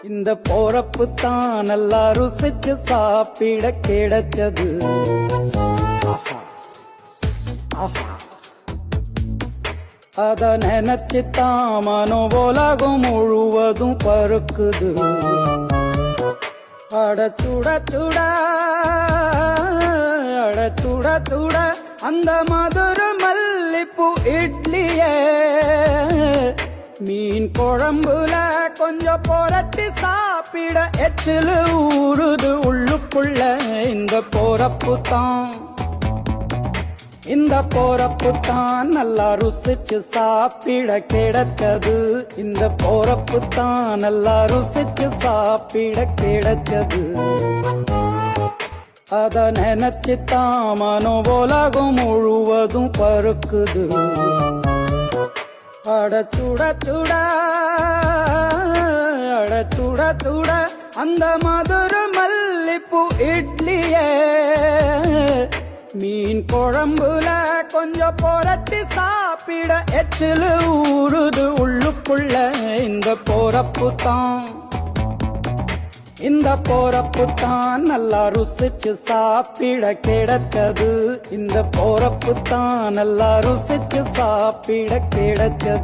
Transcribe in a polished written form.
இந்த போறப்பு தான் நல்லா ருசிச்சு சாப்பிட கிடைச்சது. ஆஹா ஆஹா, அத நினைச்சுத்தான் மனோ உலகம் முழுவதும் பருக்குது. அட சுட சுட அட சுட சுட அந்த மதுர மல்லிப்பூ இட்லியே மீன் குழம்புல கொஞ்சம் புரட்டி சாப்பிட எச்சிலு ஊறுது உள்ளுக்குள்ள. இந்த போறப்பு தான் இந்த போறப்பு தான் நல்லா ருசிச்சு சாப்பிட கிடைச்சது. இந்த போறப்பு தான் நல்லா ருசிச்சு சாப்பிட கிடைச்சது. அத நினைச்சுத்தான் மனோ உலகம் முழுவதும் பருக்குது. அட சுட சுட அட சுட சுட அந்த மதுர மல்லிப்பூ இட்லியே மீன் குழம்புல கொஞ்சம் புரட்டி சாப்பிட எச்சிலு ஊறுது உள்ளுக்குள்ள. இந்த போறப்பு தான் இந்த போறப்பு தான் நல்லா ருசிச்சு சாப்பிட கிடைச்சது. இந்த போறப்பு தான் நல்லா ருசிச்சு சாப்பிட கிடைச்சது.